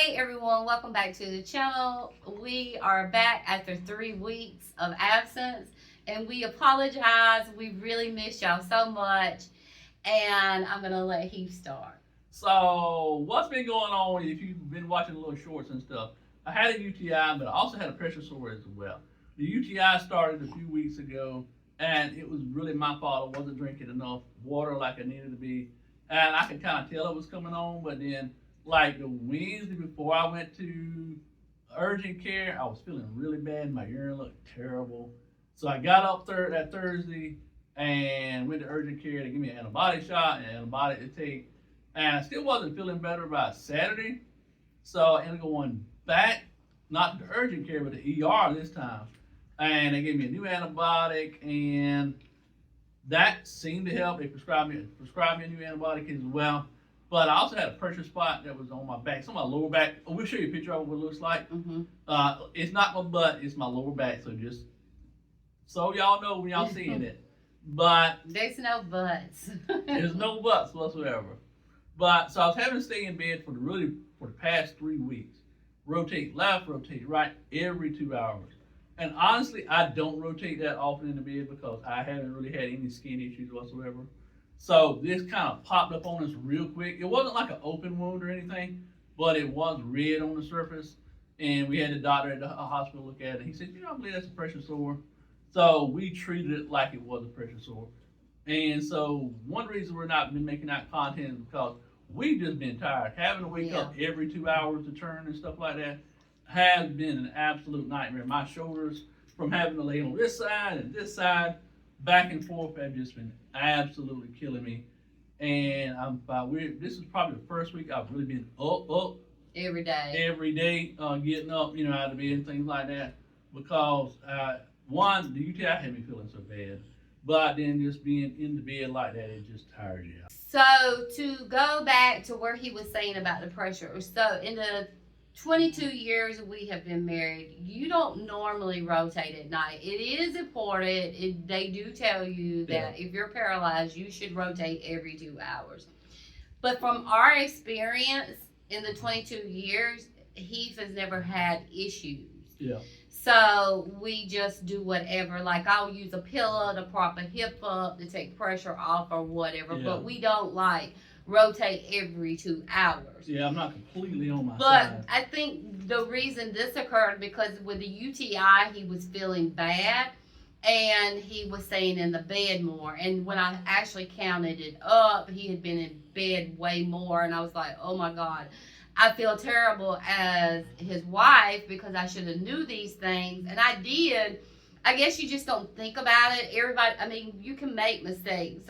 Hey everyone, welcome back to the channel. We are back after 3 weeks of absence and we apologize. We really missed y'all so much. And I'm gonna let Heath start. So, what's been going on if you've been watching little shorts and stuff? I had a UTI, but I also had a pressure sore as well. The UTI started a few weeks ago, and it was really my fault. I wasn't drinking enough water like I needed to be. And I could kind of tell it was coming on, but then, like the Wednesday before I went to urgent care, I was feeling really bad. My urine looked terrible. So I got up that Thursday and went to urgent care to give me an antibiotic shot and an antibiotic to take, and I still wasn't feeling better by Saturday. So I ended up going back, not to the urgent care, but the ER this time. And they gave me a new antibiotic, and that seemed to help. They prescribed me a new antibiotic as well. But I also had a pressure spot that was on my back. It's on my lower back. We'll show you a picture of what it looks like. It's not my butt, it's my lower back. So just so y'all know when y'all seeing it. But there's no butts. There's no butts whatsoever. But so I was having to stay in bed for the past 3 weeks. Rotate left, rotate right every 2 hours. And honestly, I don't rotate that often in the bed because I haven't really had any skin issues whatsoever. So this kind of popped up on us real quick. It wasn't like an open wound or anything, but it was red on the surface. And we had the doctor at the hospital look at it. He said, I believe that's a pressure sore. So we treated it like it was a pressure sore. And so one reason we're not been making that content is because we've just been tired. Having to wake up every 2 hours to turn and stuff like that has been an absolute nightmare. My shoulders, from having to lay on this side and this side, back and forth, have just been absolutely killing me. And this is probably the first week I've really been up every day, getting up, out of bed and things like that. Because one, the UTI had me feeling so bad, but then just being in the bed like that, it just tired you out. So to go back to where he was saying about the pressure, so in the 22 years we have been married, you don't normally rotate at night. It is important. They do tell you that if you're paralyzed, you should rotate every 2 hours. But from our experience in the 22 years, Heath has never had issues. Yeah. So we just do whatever. Like I'll use a pillow to prop a hip up to take pressure off or whatever. Yeah. But we don't rotate every 2 hours. Yeah, I'm not completely on my But side. I think the reason this occurred because with the UTI, he was feeling bad and he was staying in the bed more. And when I actually counted it up, he had been in bed way more. And I was like, oh my God, I feel terrible as his wife because I should have knew these things. And I did. I guess you just don't think about it. You can make mistakes.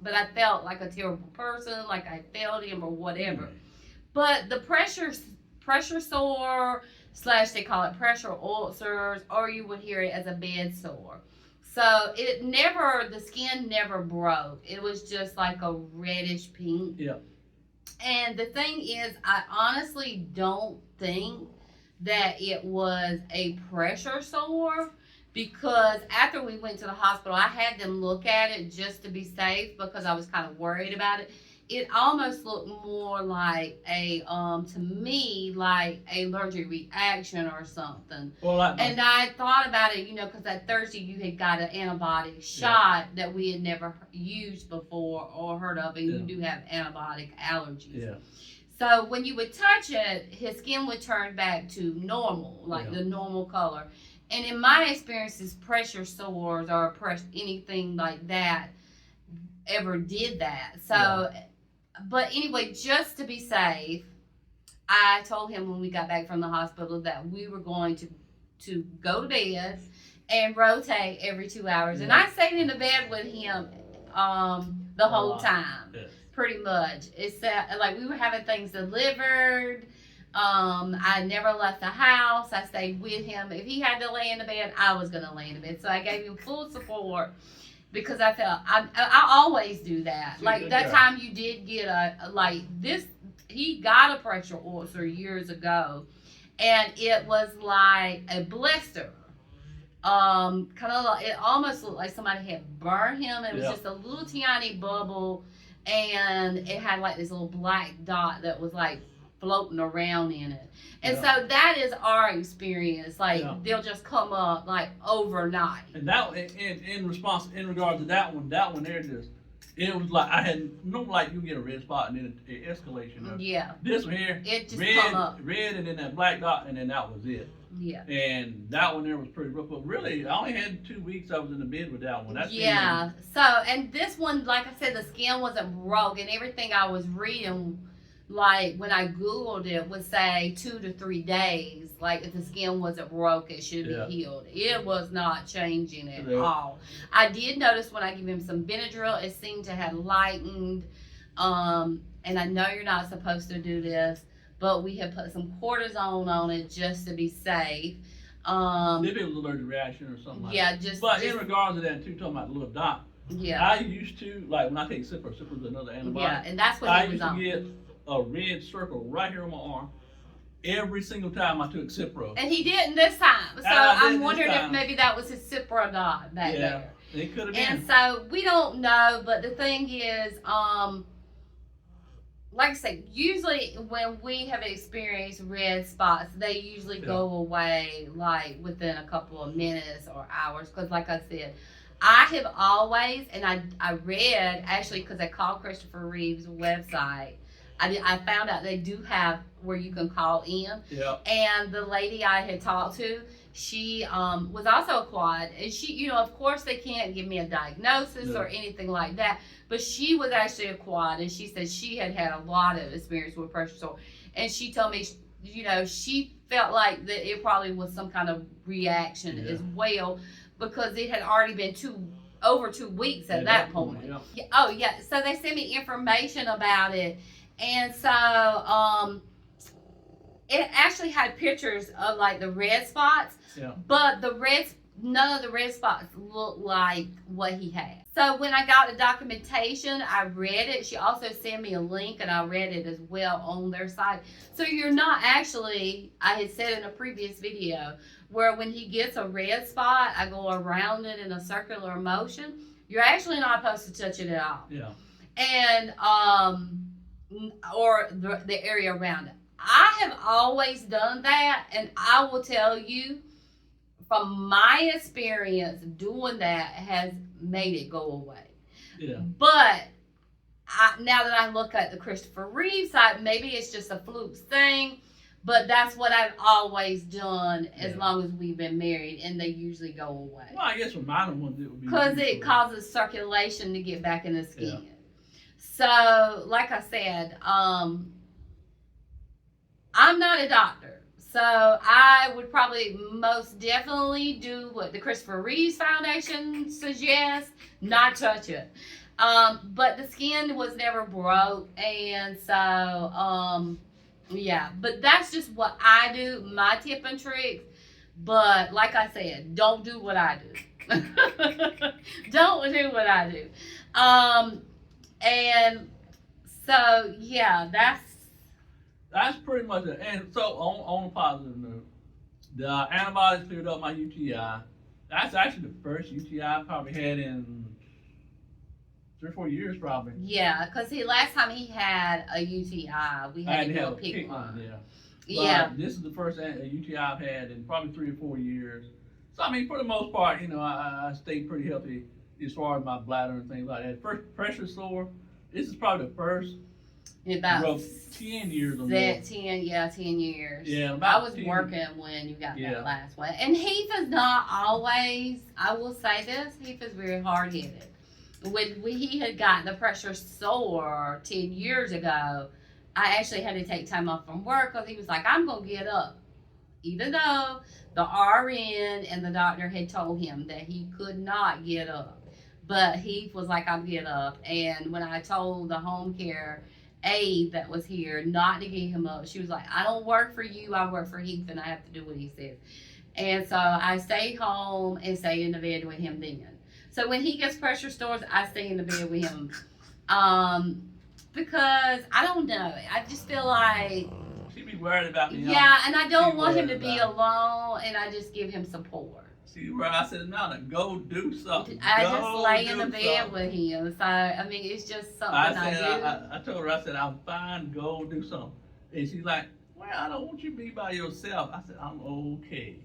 But I felt like a terrible person, like I failed him or whatever. But the pressure sore / they call it pressure ulcers, or you would hear it as a bed sore. So the skin never broke. It was just like a reddish pink. Yeah. And the thing is, I honestly don't think that it was a pressure sore. Because after we went to the hospital, I had them look at it just to be safe because I was kind of worried about it. It almost looked more like to me, like an allergic reaction or something. And I thought about it, because that Thursday you had got an antibiotic shot that we had never used before or heard of, and you do have antibiotic allergies. Yeah. So when you would touch it, his skin would turn back to normal, like the normal color. And in my experiences, pressure sores or anything like that ever did that. So, but anyway, just to be safe, I told him when we got back from the hospital that we were going to go to bed and rotate every 2 hours. And I stayed in the bed with him the whole time, pretty much. Except, we were having things delivered. I never left the house. I stayed with him. If he had to lay in the bed, I was going to lay in the bed. So I gave him full support because I felt I always do that. Time you did get he got a pressure ulcer years ago, and it was like a blister. It almost looked like somebody had burned him. It was just a little tiny bubble, and it had this little black dot that was floating around in it. And Yeah. so that is our experience. Like Yeah. they'll just come up like overnight. And that in response in regard to that one there just it was like I had no like you get a red spot and then it escalates. You know? Yeah. This one here, It just red, come up. red, and then that black dot, and then that was it. Yeah. And that one there was pretty rough. But really, I only had 2 weeks I was in the bed with that one. That's Yeah. So, and this one, like I said, the skin wasn't broke, and everything I was reading, like when I Googled it, would say 2 to 3 days. Like if the skin wasn't broke, it should Yeah. be healed. It was not changing at Yeah. all. I did notice when I give him some Benadryl, it seemed to have lightened. And I know you're not supposed to do this, but we have put some cortisone on it just to be safe. Maybe it was an allergic reaction or something like Yeah, that. just. But just in regards to that too, talking about the little dot, yeah. I used to, like when I take Cipro's another antibiotic, Yeah, and that's what I he was used to on. get a red circle right here on my arm every single time I took Cipro. And he didn't this time. So I didn't I'm this wondering if time. maybe that was his Cipro dot back Yeah. there. It could have And been. so we don't know, but the thing is, like I said, usually when we have experienced red spots, they usually go away like within a couple of minutes or hours. Because like I said, I have always, and I read, actually, because I called Christopher Reeve's website, I found out they do have where you can call in. Yeah. And the lady I had talked to, she was also a quad. And she, you know, of course they can't give me a diagnosis No. or anything like that. But she was actually a quad. And she said she had had a lot of experience with pressure sore. And she told me, you know, she felt like that it probably was some kind of reaction Yeah. as well. Because it had already been over 2 weeks at that point. Yeah. Yeah, oh, yeah. So they sent me information about it. And so it actually had pictures of like the red spots, Yeah. but none of the red spots looked like what he had. So when I got the documentation, I read it. She also sent me a link and I read it as well on their site. So you're not actually, I had said in a previous video, where when he gets a red spot, I go around it in a circular motion. You're actually not supposed to touch it at all. Yeah. And or the area around it. I have always done that, and I will tell you from my experience, doing that has made it go away. Yeah. But now that I look at the Christopher Reeve side, maybe it's just a fluke thing, but that's what I've always done as long as we've been married, and they usually go away. Well, I guess for minor ones it would be Because it useful. causes circulation to get back in the skin. So, like I said, I'm not a doctor. So, I would probably most definitely do what the Christopher Reeves Foundation suggests, not touch it. But the skin was never broke. And so, yeah. But that's just what I do, my tip and tricks. But, like I said, don't do what I do. Don't do what I do. And so, yeah, That's pretty much it. And so on a positive note, the antibiotics cleared up my UTI. That's actually the first UTI I probably had in 3 or 4 years probably. yeah, because last time he had a UTI, we I had had to to do have a a pick pick one. one, yeah. Yeah. But this is the first UTI I've had in probably 3 or 4 years. So I mean, for the most part, you know, I stayed pretty healthy as far as my bladder and things like that. First pressure sore. This is probably the first About rough 10 years or more. 10 years. Yeah, I about was 10. working when you got Yeah. that last one. And Heath is not always, I will say this, Heath is very hard-headed. When he had gotten the pressure sore 10 years ago, I actually had to take time off from work because he was like, I'm going to get up. Even though the RN and the doctor had told him that he could not get up. But Heath was like, I'll get up. And when I told the home care aide that was here not to get him up, she was like, I don't work for you, I work for Heath, and I have to do what he says. And so I stayed home and stayed in the bed with him then. So when he gets pressure sores, I stay in the bed with him. Because I don't know, I just feel like, She be worried about me. yeah, and I don't She want him to worried be about alone, and I just give him support. See where I said, now to go do something. I Go just lay in the do bed something. with him. So, I mean, it's just something I I said, do. I told her, I said, I'm fine, go do something. And she's like, well, I don't want you to be by yourself. I said, I'm okay.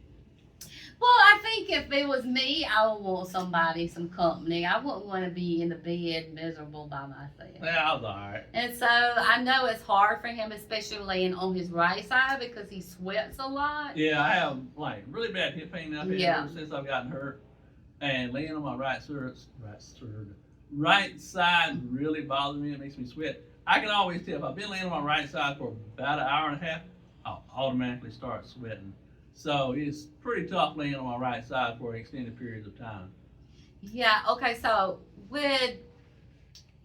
Well, I think if it was me, I would want somebody, some company. I wouldn't want to be in the bed miserable by myself. Yeah, I was all right. And so I know it's hard for him, especially laying on his right side because he sweats a lot. Yeah, I have like really bad hip pain out here Yeah. ever since I've gotten hurt. And laying on my right side really bothers me. It makes me sweat. I can always tell if I've been laying on my right side for about an hour and a half, I'll automatically start sweating. So it's pretty tough laying on my right side for extended periods of time. Yeah. Okay. So with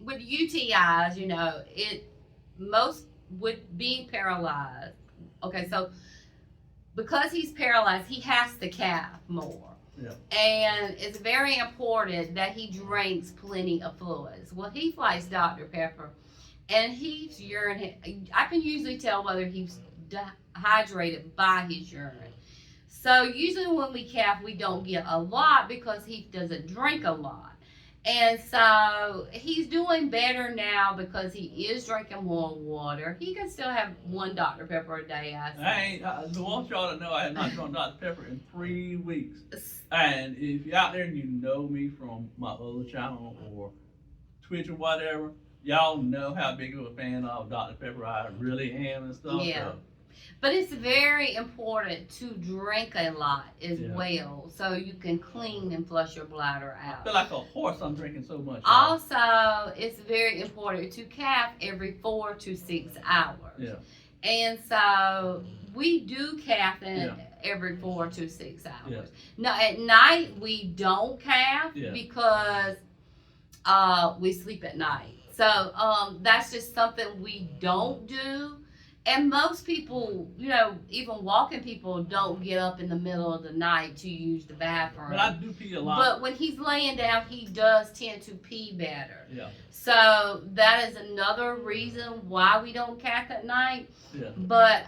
UTIs, you know, most with being paralyzed. Okay. So because he's paralyzed, he has to calf more. Yeah. And it's very important that he drinks plenty of fluids. Well, he likes Dr. Pepper, and he's urine. I can usually tell whether he's dehydrated by his urine. So usually when we calf, we don't get a lot because he doesn't drink a lot. And so he's doing better now because he is drinking more water. He can still have one Dr. Pepper a day, I want y'all to know I have not drunk Dr. Pepper in 3 weeks. And if you're out there and you know me from my other channel or Twitch or whatever, y'all know how big of a fan of Dr. Pepper I really am and stuff. Yeah. So. But it's very important to drink a lot as well, so you can clean and flush your bladder out. I feel like a horse. I'm drinking so much. Also, it's very important to calf every 4 to 6 hours. Yeah. And so we do calf every 4 to 6 hours. Yeah. Now at night we don't calf because we sleep at night. So that's just something we don't do. And most people, you know, even walking people don't get up in the middle of the night to use the bathroom. But I do pee a lot. But when he's laying down, he does tend to pee better. Yeah. So that is another reason why we don't calf at night. Yeah. But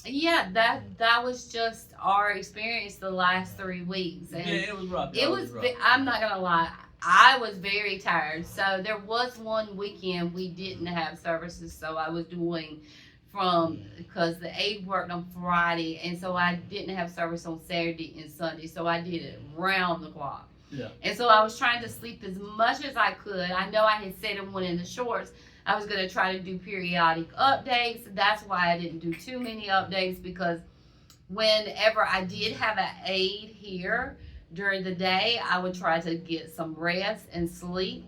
yeah, that was just our experience the last 3 weeks. And yeah, it was rough. It was rough. I'm not gonna lie. I was very tired. So there was one weekend we didn't have services. So I was doing because the aide worked on Friday. And so I didn't have service on Saturday and Sunday. So I did it round the clock. Yeah. And so I was trying to sleep as much as I could. I know I had said in one of the shorts, I was going to try to do periodic updates. That's why I didn't do too many updates, because whenever I did have an aide here, during the day, I would try to get some rest and sleep.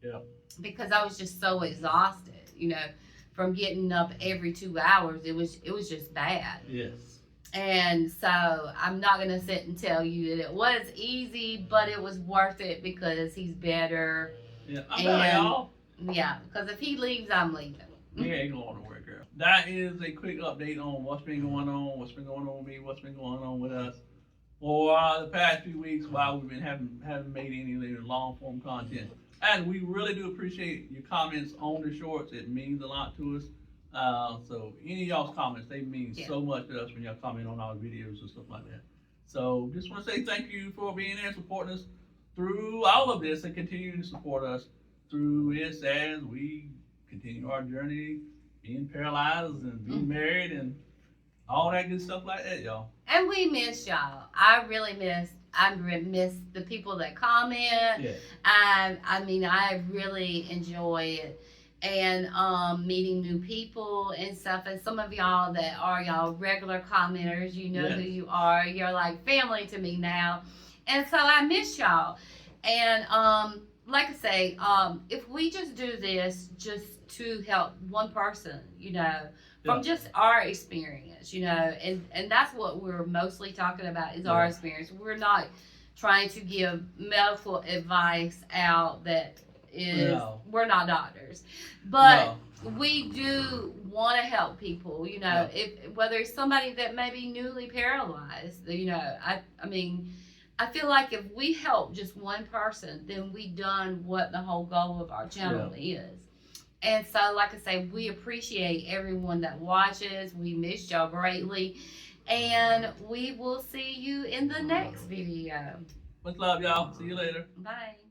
Yeah. Because I was just so exhausted, you know, from getting up every 2 hours. It was just bad. Yes. And so I'm not gonna sit and tell you that it was easy, but it was worth it because he's better. Yeah, I'm better, y'all. Yeah, because if he leaves, I'm leaving. He ain't going nowhere, girl. That is a quick update on what's been going on with me, what's been going on with us. For the past few weeks while we've been haven't made any long form content. And we really do appreciate your comments on the shorts. It means a lot to us. So any of y'all's comments, they mean so much to us when y'all comment on our videos and stuff like that. So just want to say thank you for being there, supporting us through all of this, and continuing to support us through this as we continue our journey, being paralyzed and being married and all that good stuff like that, y'all. And we miss y'all. I miss the people that comment. Yeah. I mean, I really enjoy it. And meeting new people and stuff. And some of y'all that are y'all regular commenters, you know who you are. You're like family to me now. And so I miss y'all. And like I say, if we just do this just to help one person, you know, from just our experience, you know, and that's what we're mostly talking about is our experience. We're not trying to give medical advice out that is, we're not doctors, but we do want to help people, you know, if whether it's somebody that may be newly paralyzed, you know, I mean, I feel like if we help just one person, then we done what the whole goal of our channel is. And so, like I say, we appreciate everyone that watches. We miss y'all greatly. And we will see you in the next video. Much love, y'all. See you later. Bye.